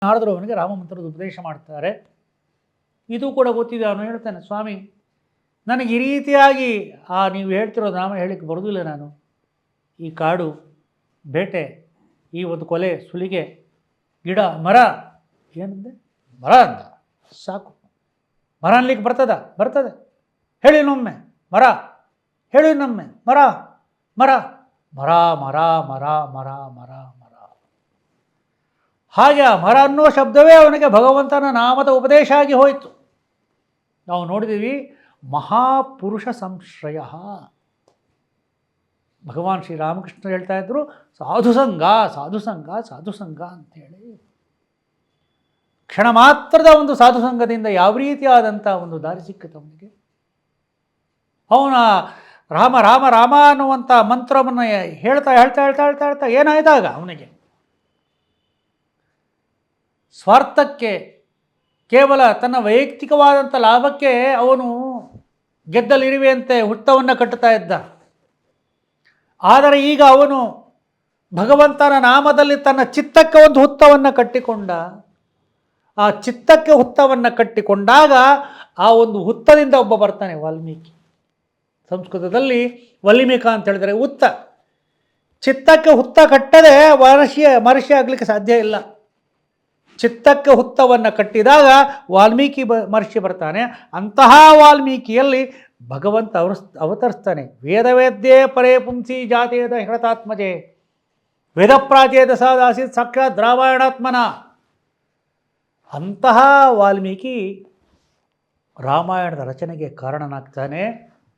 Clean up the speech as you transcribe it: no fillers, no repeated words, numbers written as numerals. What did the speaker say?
ನಾರದರು ಅವನಿಗೆ ರಾಮಮಂತ್ರದ ಉಪದೇಶ ಮಾಡ್ತಾರೆ. ಇದು ಕೂಡ ಗೊತ್ತಿದೆ. ಅವನು ಹೇಳ್ತಾನೆ, ಸ್ವಾಮಿ ನನಗೆ ಈ ರೀತಿಯಾಗಿ ನೀವು ಹೇಳ್ತಿರೋ ನಾಮ ಹೇಳಿಕ್ಕೆ ಬರೋದಿಲ್ಲ. ನಾನು ಈ ಕಾಡು, ಬೇಟೆ, ಈ ಒಂದು ಕೊಲೆ, ಸುಲಿಗೆ, ಗಿಡ, ಮರ, ಏನಂದೆ ಮರ ಅಂದ, ಸಾಕು. ಮರ ಅನ್ಲಿಕ್ಕೆ ಬರ್ತದೆ ಹೇಳಿ ಇನ್ನೊಮ್ಮೆ, ಮರ ಹೇಳಿ ಇನ್ನೊಮ್ಮೆ, ಮರ ಮರ ಮರ ಮರ ಮರ ಮರ ಮರ ಮರ. ಹಾಗೆ ಆ ಮರ ಅನ್ನೋ ಶಬ್ದವೇ ಅವನಿಗೆ ಭಗವಂತನ ನಾಮದ ಉಪದೇಶ ಆಗಿ ಹೋಯಿತು. ನಾವು ನೋಡಿದ್ದೀವಿ, ಮಹಾಪುರುಷ ಸಂಶ್ರಯ. ಭಗವಾನ್ ಶ್ರೀರಾಮಕೃಷ್ಣ ಹೇಳ್ತಾ ಇದ್ರು, ಸಾಧುಸಂಗ ಸಾಧುಸಂಗ ಸಾಧುಸಂಗ ಅಂತೇಳಿ. ಕ್ಷಣ ಮಾತ್ರದ ಒಂದು ಸಾಧುಸಂಗದಿಂದ ಯಾವ ರೀತಿಯಾದಂಥ ಒಂದು ದಾರಿ ಸಿಕ್ಕುತ್ತೆ ಅವನಿಗೆ. ಅವನ ರಾಮ ರಾಮ ರಾಮ ಅನ್ನುವಂಥ ಮಂತ್ರವನ್ನು ಹೇಳ್ತಾ ಹೇಳ್ತಾ ಹೇಳ್ತಾ ಹೇಳ್ತಾ ಹೇಳ್ತಾ ಏನಾಯ್ತಾಗ ಅವನಿಗೆ ಸ್ವಾರ್ಥಕ್ಕೆ, ಕೇವಲ ತನ್ನ ವೈಯಕ್ತಿಕವಾದಂಥ ಲಾಭಕ್ಕೆ ಅವನು ಗೆದ್ದಲಿರುವೆಯಂತೆ ಹುತ್ತವನ್ನು ಕಟ್ಟುತ್ತಾ ಇದ್ದ. ಆದರೆ ಈಗ ಅವನು ಭಗವಂತನ ನಾಮದಲ್ಲಿ ತನ್ನ ಚಿತ್ತಕ್ಕೆ ಒಂದು ಹುತ್ತವನ್ನು ಕಟ್ಟಿಕೊಂಡ. ಆ ಚಿತ್ತಕ್ಕೆ ಹುತ್ತವನ್ನು ಕಟ್ಟಿಕೊಂಡಾಗ ಆ ಒಂದು ಹುತ್ತದಿಂದ ಒಬ್ಬ ಬರ್ತಾನೆ, ವಾಲ್ಮೀಕಿ. ಸಂಸ್ಕೃತದಲ್ಲಿ ವಲ್ಲಿಮಿಕ ಅಂತ ಹೇಳಿದರೆ ಹುತ್ತ. ಚಿತ್ತಕ್ಕೆ ಹುತ್ತ ಕಟ್ಟದೆ ಮಹರ್ಷಿ ಆಗಲಿಕ್ಕೆ ಸಾಧ್ಯ ಇಲ್ಲ. ಚಿತ್ತಕ್ಕೆ ಹುತ್ತವನ್ನು ಕಟ್ಟಿದಾಗ ವಾಲ್ಮೀಕಿ ಮಹರ್ಷಿ ಬರ್ತಾನೆ. ಅಂತಹ ವಾಲ್ಮೀಕಿಯಲ್ಲಿ ಭಗವಂತ ಅವತರಿಸ್ತಾನೆ. ವೇದವೇದ್ಯೇ ಪರೇ ಪುಂಸಿ ಜಾತೇದ ಹೃತಾತ್ಮಜೆ ವೇದ ಪ್ರಾಚೇದ ಸಾದಾಸಿತ್ ಸಾಕ್ಷಾತ್ ರಾಮಾಯಣಾತ್ಮನ. ಅಂತಹ ವಾಲ್ಮೀಕಿ ರಾಮಾಯಣದ ರಚನೆಗೆ ಕಾರಣನಾಗ್ತಾನೆ.